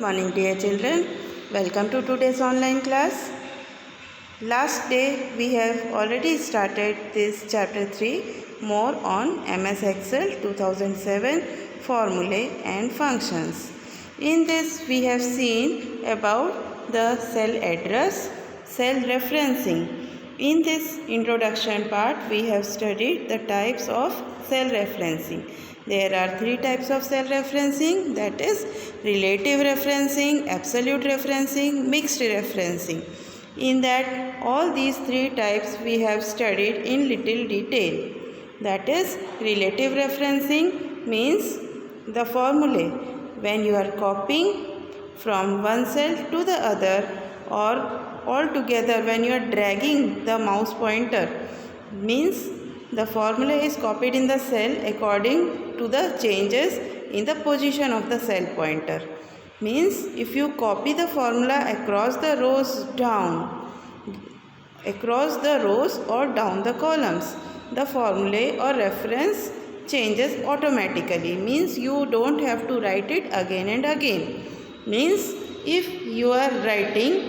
Morning dear children, welcome to today's online class. Last day we have already started this chapter 3 more on MS Excel 2007 formulae and functions. In this we have seen about the cell address, cell referencing. In this introduction part we have studied the types of cell referencing. There are three types of cell referencing, that is relative referencing, absolute referencing, mixed referencing. In that all these three types we have studied in little detail. That is relative referencing means the formulae when you are copying from one cell to the other, or all together when you are dragging the mouse pointer, means the formula is copied in the cell according to the changes in the position of the cell pointer. Means if you copy the formula across the rows or down the columns, the formulae or reference changes automatically. Means you don't have to write it again and again. Means if you are writing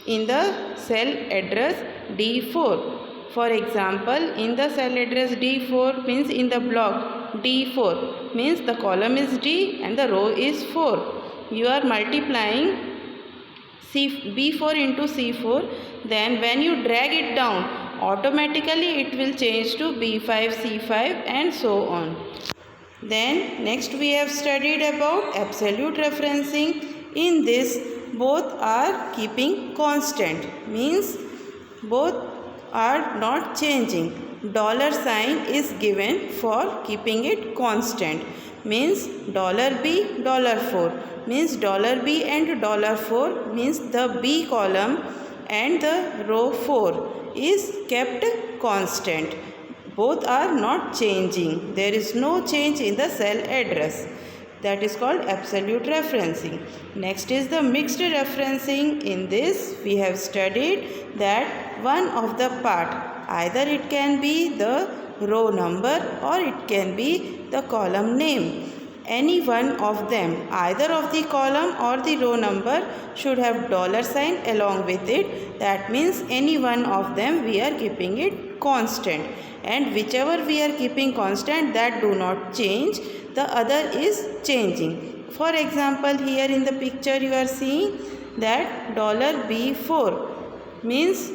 in the cell address D4, for example, in the cell address D4 means in the block D4 means the column is D and the row is 4. You are multiplying B4 into C4, then when you drag it down, automatically it will change to B5, C5 and so on. Then next we have studied about absolute referencing. In this both are keeping constant, means both are not changing. $sign is given for keeping it constant, means $B, $4 means $B and $4 means the B column and the row 4 is kept constant. Both are not changing. There is no change in the cell address. That is called absolute referencing. Next is the mixed referencing. In this we have studied that one of the part, either it can be the row number or it can be the column name. Any one of them, either of the column or the row number should have $sign along with it. That means any one of them we are keeping it constant, and whichever we are keeping constant, that do not change, the other is changing. For example, here in the picture you are seeing that $B4 means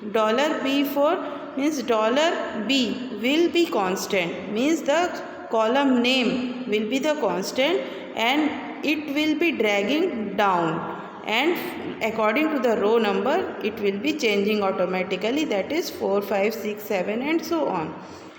$B4 means $B will be constant, means the column name will be the constant and it will be dragging down, and according to the row number it will be changing automatically, that is 4, 5, 6, 7 and so on.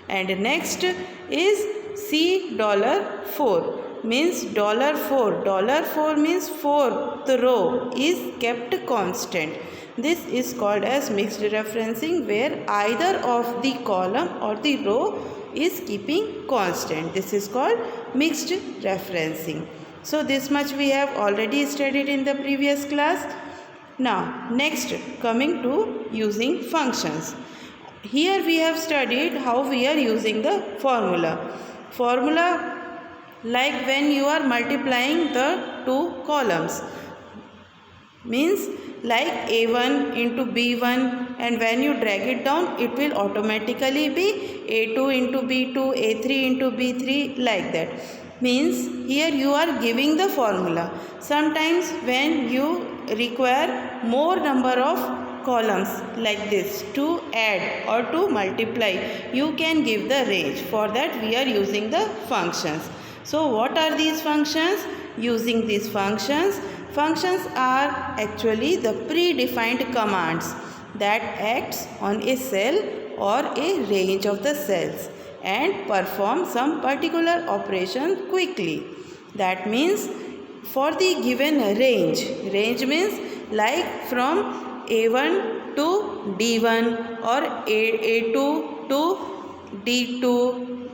And next is C$4 means $4 means fourth row is kept constant. This is called as mixed referencing, where either of the column or the row is keeping constant. This is called mixed referencing. So this much we have already studied in the previous class. Now next, coming to using functions. Here we have studied how we are using the formula. Like when you are multiplying the two columns, means like A1 into B1, and when you drag it down it will automatically be A2 into B2, A3 into B3, like that. Means here you are giving the formula. Sometimes when you require more number of columns like this to add or to multiply, you can give the range. For that we are using the functions. So what are these functions? Using these functions are actually the predefined commands that acts on a cell or a range of the cells and perform some particular operation quickly. That means for the given range means like from A1 to D1 or A2 to D2,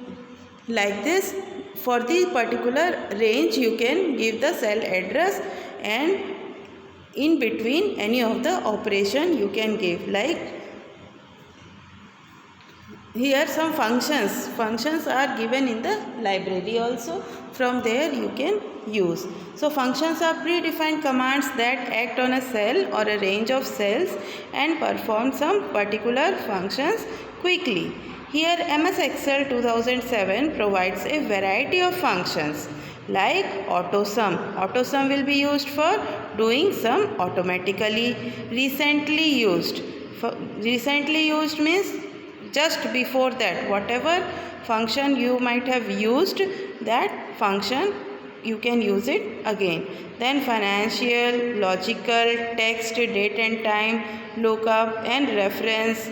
like this. For the particular range you can give the cell address, and in between any of the operation you can give, like here some functions are given in the library also. From there you can use. So functions are predefined commands that act on a cell or a range of cells and perform some particular functions quickly. Here MS Excel 2007 provides a variety of functions like AutoSum. AutoSum will be used for doing sum automatically. Recently used means just before that, whatever function you might have used, that function you can use it again. Then financial, logical, text, date and time, lookup and reference,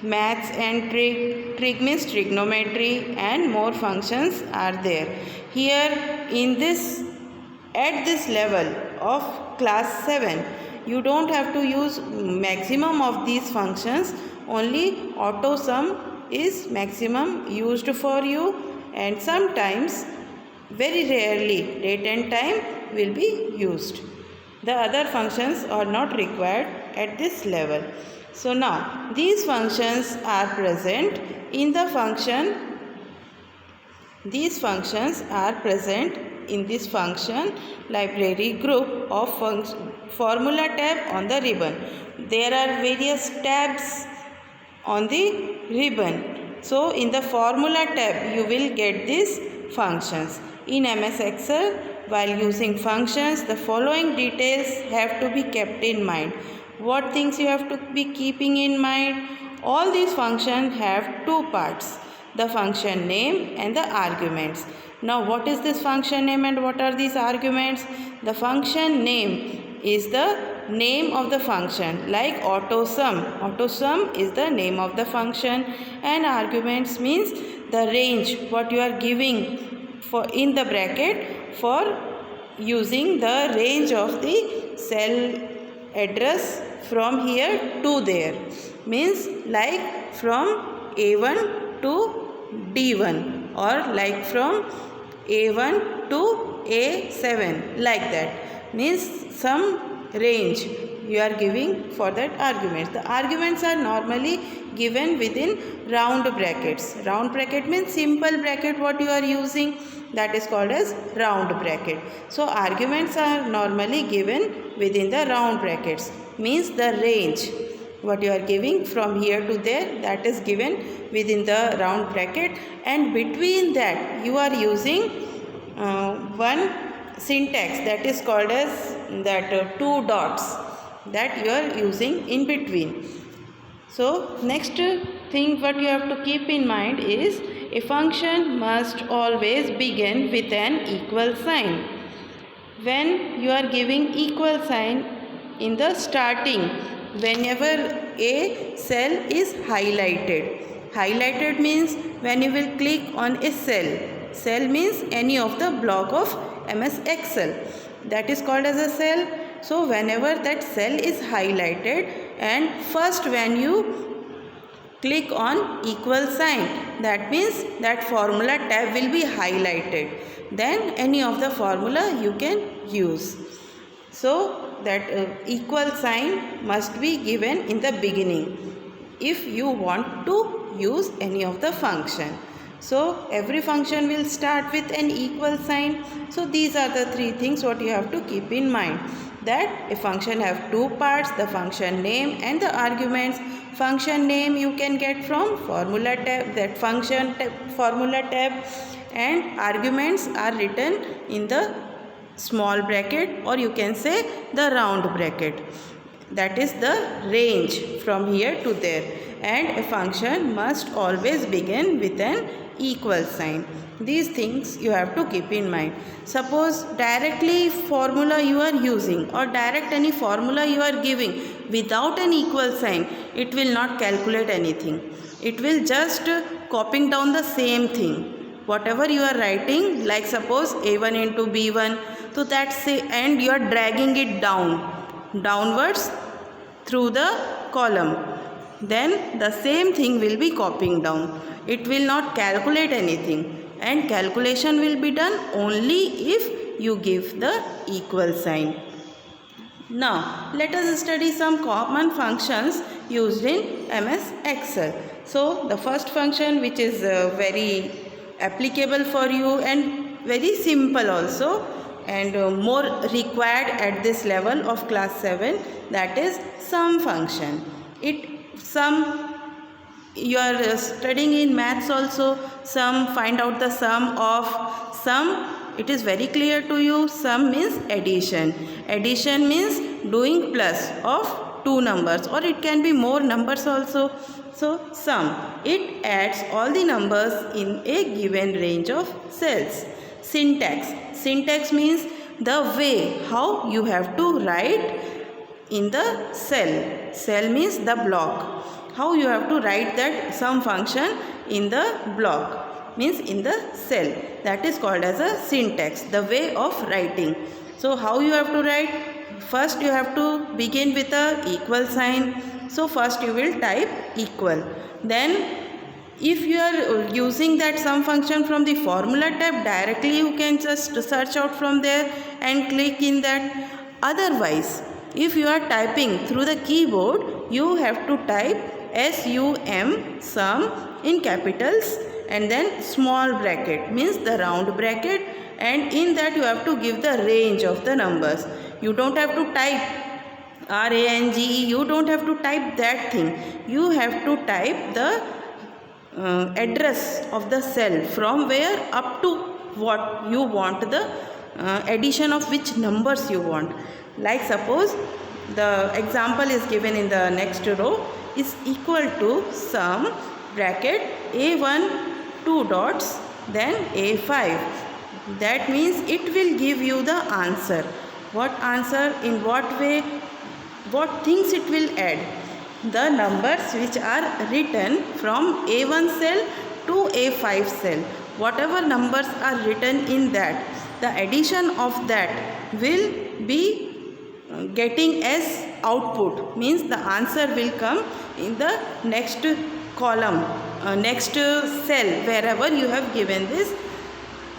maths and trig means trigonometry, and more functions are there. Here at this level of class 7, you don't have to use maximum of these functions. Only AutoSum is maximum used for you, and sometimes, very rarely, date and time will be used. The other functions are not required at this level. So now these functions are present in the function. These functions are present in this function library group of formula tab on the ribbon. There are various tabs on the ribbon. So in the formula tab you will get these functions. In MS Excel, while using functions, the following details have to be kept in mind. What things you have to be keeping in mind? All these functions have two parts: the function name and the arguments. Now what is this function name and what are these arguments? The function name is the name of the function, like AutoSum. AutoSum is the name of the function, and arguments means the range what you are giving for in the bracket for using the range of the cell address from here to there, means like from A1 to D1, or like from A1 to A7, like that, means some range you are giving for that argument. The arguments are normally given within round brackets. Round bracket means simple bracket what you are using, that is called as round bracket. So arguments are normally given within the round brackets, means the range what you are giving from here to there, that is given within the round bracket, and between that you are using one syntax that is called as that two dots that you are using in between. So next thing what you have to keep in mind is a function must always begin with an equal sign. When you are giving equal sign in the starting, whenever a cell is highlighted means when you will click on a cell means any of the block of MS Excel, that is called as a cell. So whenever that cell is highlighted, and first when you click on equal sign, that means that formula tab will be highlighted, then any of the formula you can use. So that equal sign must be given in the beginning if you want to use any of the function. So every function will start with an equal sign. So these are the three things what you have to keep in mind, that a function have two parts, the function name and the arguments. Function name you can get from formula tab, that function tab, formula tab, and arguments are written in the small bracket, or you can say the round bracket, that is the range from here to there. And a function must always begin with an equal sign. These things you have to keep in mind. Suppose directly formula you are using, or direct any formula you are giving without an equal sign, it will not calculate anything. It will just copying down the same thing. Whatever you are writing, like suppose A1 into B1, so that say, and you are dragging it downwards through the column, then the same thing will be copying down. It will not calculate anything, and calculation will be done only if you give the equal sign. Now, let us study some common functions used in MS Excel. So, the first function, which is very applicable for you and very simple also, and more required at this level of class 7, that is sum function. You are studying in maths also, find out the sum of sum. It is very clear to you. Sum means addition. Addition means doing plus of two numbers, or it can be more numbers also. So sum, it adds all the numbers in a given range of cells. Syntax means the way how you have to write in the cell means the block, how you have to write that sum function in the block, means in the cell. That is called as a syntax, the way of writing. So how you have to write? First you have to begin with a equal sign. So first you will type equal. Then if you are using that sum function from the formula tab, directly you can just search out from there and click in that. Otherwise, if you are typing through the keyboard, you have to type sum in capitals and then small bracket, means the round bracket, and in that you have to give the range of the numbers. You don't have to type range, you don't have to type that thing. You have to type the address of the cell, from where up to what you want, the addition of which numbers you want. Like suppose the example is given in the next row is equal to sum bracket a1 2 dots then a5. That means it will give you the answer. What answer? In what way? What things it will add? The numbers which are written from a1 cell to a5 cell. Whatever numbers are written in that, the addition of that will be getting as output, means the answer will come in the next column, next cell, wherever you have given this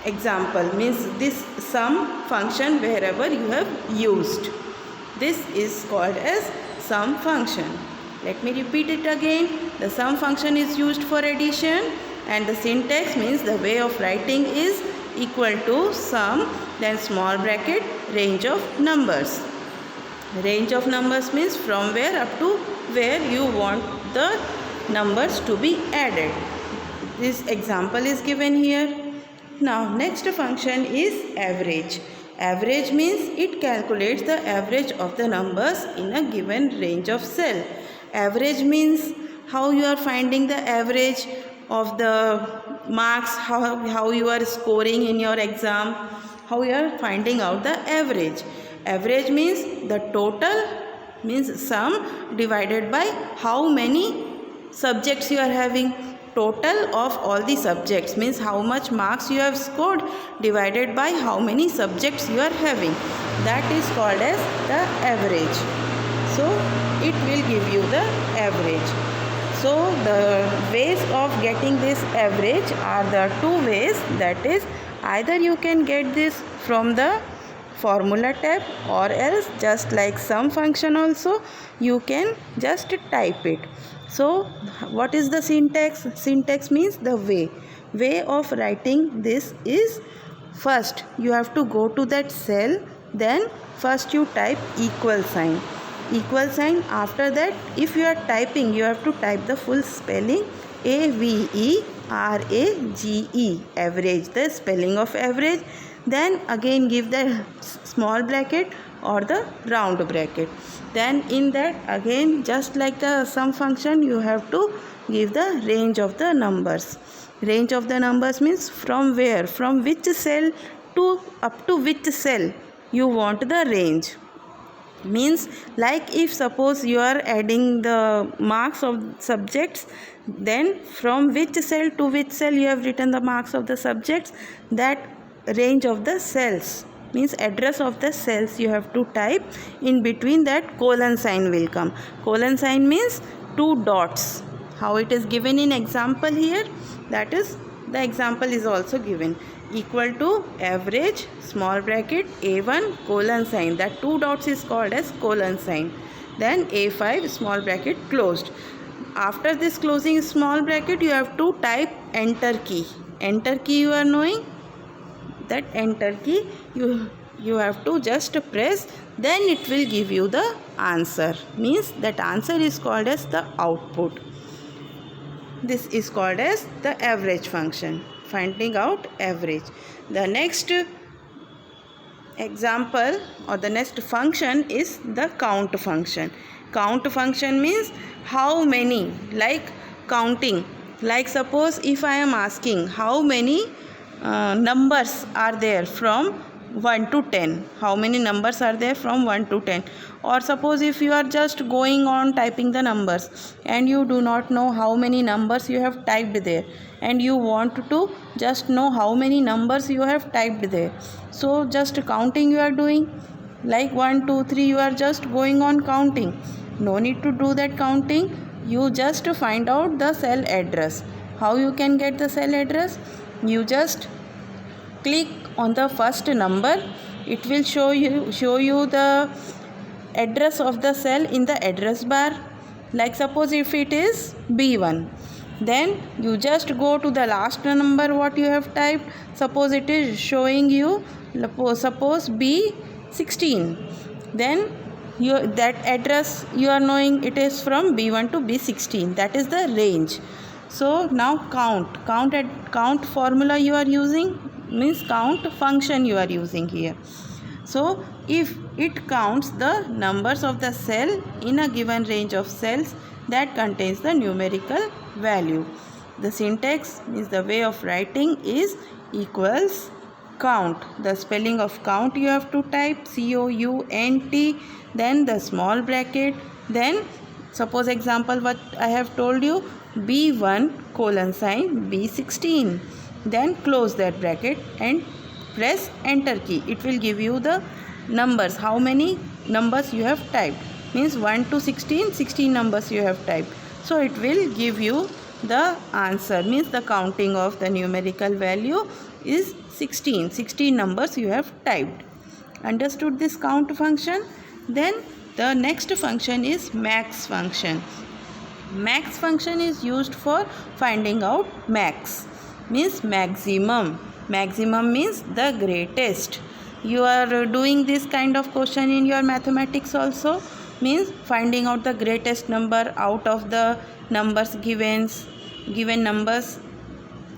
example, means this sum function wherever you have used. This is called as sum function. Let me repeat it again. The sum function is used for addition, and the syntax means the way of writing is equal to sum then small bracket range of numbers. Range of numbers means from where up to where you want the numbers to be added. This example is given here. Now next function is average. Average means it calculates the average of the numbers in a given range of cell. Average means how you are finding the average of the marks, how you are scoring in your exam, how you are finding out the average. Average means the total, means sum divided by how many subjects you are having. Total of all the subjects means how much marks you have scored divided by how many subjects you are having. That is called as the average. So it will give you the average. So the ways of getting this average are the two ways. That is, either you can get this from the formula tab, or else just like sum function also you can just type it. So what is the syntax? Syntax means the way of writing this is, first you have to go to that cell, then first you type equal sign. After that, if you are typing, you have to type the full spelling AVERAGE, average, the spelling of average. Then again give the small bracket or the round bracket. Then in that again, just like the sum function, you have to give the range of the numbers. Range of the numbers means from where, from which cell to up to which cell you want the range. Means like if suppose you are adding the marks of subjects, then from which cell to which cell you have written the marks of the subjects, that range of the cells, means address of the cells you have to type. In between that colon sign will come. Colon sign means 2 dots. How it is given in example here, that is the example is also given. equal to average small bracket a1 colon sign, that 2 dots is called as colon sign, then a5 small bracket closed. After this closing small bracket you have to type enter key. Enter key you are knowing, that enter key you have to just press, then it will give you the answer, means that answer is called as the output. This is called as the average function, finding out average. The next example or the next function is the count function. Count function means how many, like counting. Like suppose if I am asking how many numbers are there from 1 to 10, how many numbers are there from 1 to 10, or suppose if you are just going on typing the numbers and you do not know how many numbers you have typed there, and you want to just know how many numbers you have typed there, so just counting you are doing, like 1 2 3 you are just going on counting. No need to do that counting, you just find out the cell address. How you can get the cell address? You just click on the first number, it will show you the address of the cell in the address bar. Like suppose if it is B1, then you just go to the last number what you have typed. Suppose it is showing you, suppose B16, then that address you are knowing it is from B1 to B16, that is the range. So now count formula you are using, means count function you are using here. So if it counts the numbers of the cell in a given range of cells that contains the numerical value. The syntax is, the way of writing is equals count. The spelling of count you have to type COUNT, then the small bracket, then suppose example what I have told you, B1 colon sign B16, then close that bracket and press enter key. It will give you the numbers, how many numbers you have typed, means 1 to 16 numbers you have typed. So it will give you the answer, means the counting of the numerical value is 16 numbers you have typed. Understood this count function? Then the next function is max function. Max function is used for finding out max, means maximum. Maximum means the greatest. You are doing this kind of question in your mathematics also, means finding out the greatest number out of the numbers given numbers,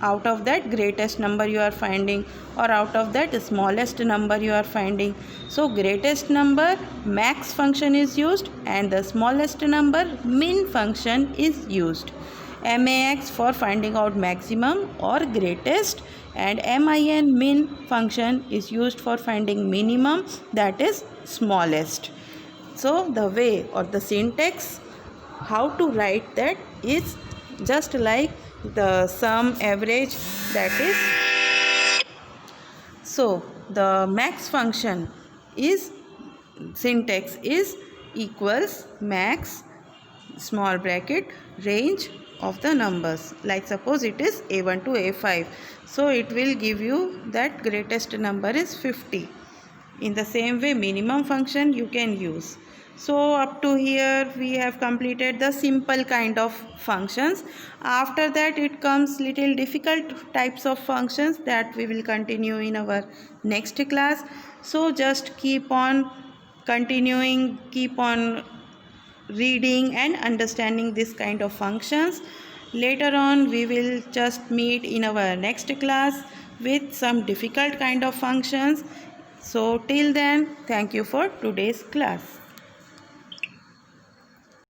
out of that greatest number you are finding, or out of that smallest number you are finding. So greatest number max function is used, and the smallest number min function is used. MAX for finding out maximum or greatest, and min function is used for finding minimum, that is smallest. So the way or the syntax how to write that is just like the sum, average, that is. So the max function is, syntax is equals max small bracket range of the numbers. Like suppose it is A1 to A5, so it will give you that greatest number is 50. In the same way minimum function you can use. So up to here we have completed the simple kind of functions. After that it comes little difficult types of functions that we will continue in our next class. So just keep on continuing, keep on reading and understanding this kind of functions. Later on we will just meet in our next class with some difficult kind of functions. So till then, thank you for today's class.